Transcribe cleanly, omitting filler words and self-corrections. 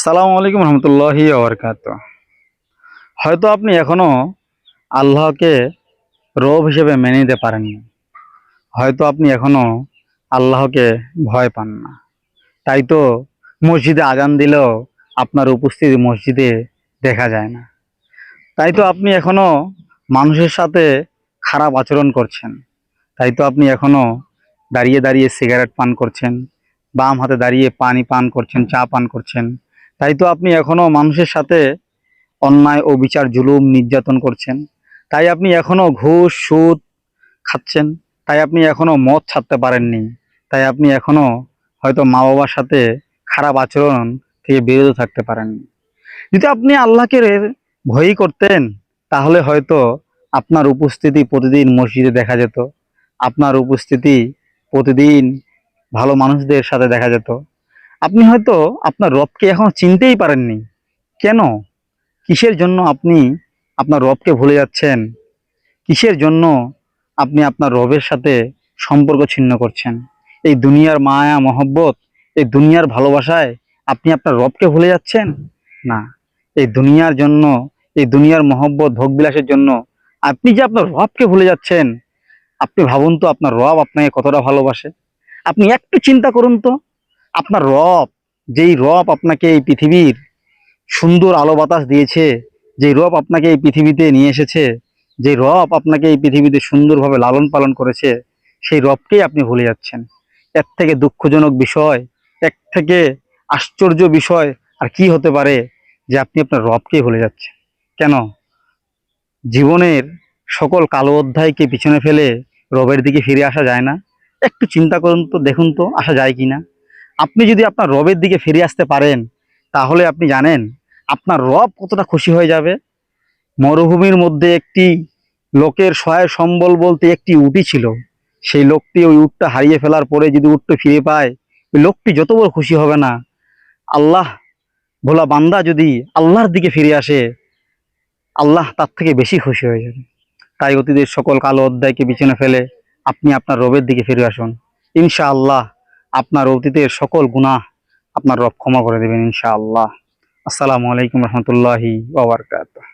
আসসালামু আলাইকুম রহমতুল্লাহি ওবরকাত। হয়তো আপনি এখনো আল্লাহকে রব হিসেবে মেনে নিতে পারেননি। হয়তো আপনি এখনো আল্লাহকে ভয় পান না। তাই তো মসজিদে আজান দিলেও আপনার উপস্থিতি মসজিদে দেখা যায় না। তাই তো আপনি এখনো মানুষের সাথে খারাপ আচরণ করছেন। তাই তো আপনি এখনো দাঁড়িয়ে দাঁড়িয়ে সিগারেট পান করছেন, বাম হাতে দাঁড়িয়ে পানি পান করছেন, চা পান করছেন। তাই তো আপনি এখনো মানুষের সাথে অন্যায় ও বিচার জুলুম নির্যাতন করছেন। তাই আপনি এখনো ঘুষ সুদ খাচ্ছেন। তাই আপনি এখনো মদ ছাড়তে পারেননি। তাই আপনি এখনো হয়তো মা বাবার সাথে খারাপ আচরণ থেকে বিরত থাকতে পারেননি। যদি আপনি আল্লাহকে ভয়ই করতেন, তাহলে হয়তো আপনার উপস্থিতি প্রতিদিন মসজিদে দেখা যেত, আপনার উপস্থিতি প্রতিদিন ভালো মানুষদের সাথে দেখা যেত। আপনি হয়তো আপনার রবকে এখনো চিনতেই পারেননি। কেন? কিসের জন্য আপনি আপনার রবকে ভুলে যাচ্ছেন? কিসের জন্য আপনি আপনার রবের সাথে সম্পর্ক ছিন্ন করছেন? এই দুনিয়ার মায়া মহব্বত, এই দুনিয়ার ভালোবাসায় আপনি আপনার রবকে ভুলে যাচ্ছেন? না, এই দুনিয়ার জন্য, এই দুনিয়ার মহব্বত ভোগবিলাসের জন্য আপনি যে আপনার রবকে ভুলে যাচ্ছেন। আপনি ভাবুন তো আপনার রব আপনাকে কতটা ভালোবাসে। আপনি একটু চিন্তা করুন তো, আপনার রব, যেই রব আপনাকে এই পৃথিবীর সুন্দর আলো বাতাস দিয়েছে, যে রব আপনাকে এই পৃথিবীতে নিয়ে এসেছে, যে রব আপনাকে এই পৃথিবীতে সুন্দরভাবে লালন পালন করেছে, সেই রবকেই আপনি ভুলে যাচ্ছেন। এর থেকে দুঃখজনক বিষয়, এক থেকে আশ্চর্য বিষয় আর কি হতে পারে যে আপনি আপনার রবকেই ভুলে যাচ্ছেন? কেন? জীবনের সকল কালো অধ্যায়কে পিছনে ফেলে রবের দিকে ফিরে আসা যায় না? একটু চিন্তা করুন তো, দেখুন তো আসা যায় কিনা। আপনি যদি আপনার রবের দিকে ফিরে আসতে পারেন, তাহলে আপনি জানেন আপনার রব কতটা খুশি হয়ে যাবে। মরুভূমির মধ্যে একটি লোকের সহায় সম্বল বলতে একটি উটই ছিল। সেই লোকটি ওই উটটা হারিয়ে ফেলার পরে যদি উটটা ফিরে পায়, ওই লোকটি যত বড় খুশি হবে না। আল্লাহ ভোলা বান্দা যদি আল্লাহর দিকে ফিরে আসে, আল্লাহ তার থেকে বেশি খুশি হয়ে যাবে। তাই অতীতের সকল কালো অধ্যায়কে পিছনে ফেলে আপনি আপনার রবের দিকে ফিরে আসুন। ইনশাআল্লাহ আপনার অতীতের সকল গুনাহ আপনার রব ক্ষমা করে দেবেন ইনশাআল্লাহ। আসসালামু আলাইকুম রহমতুল্লাহি ওয়া বারাকাতুহু।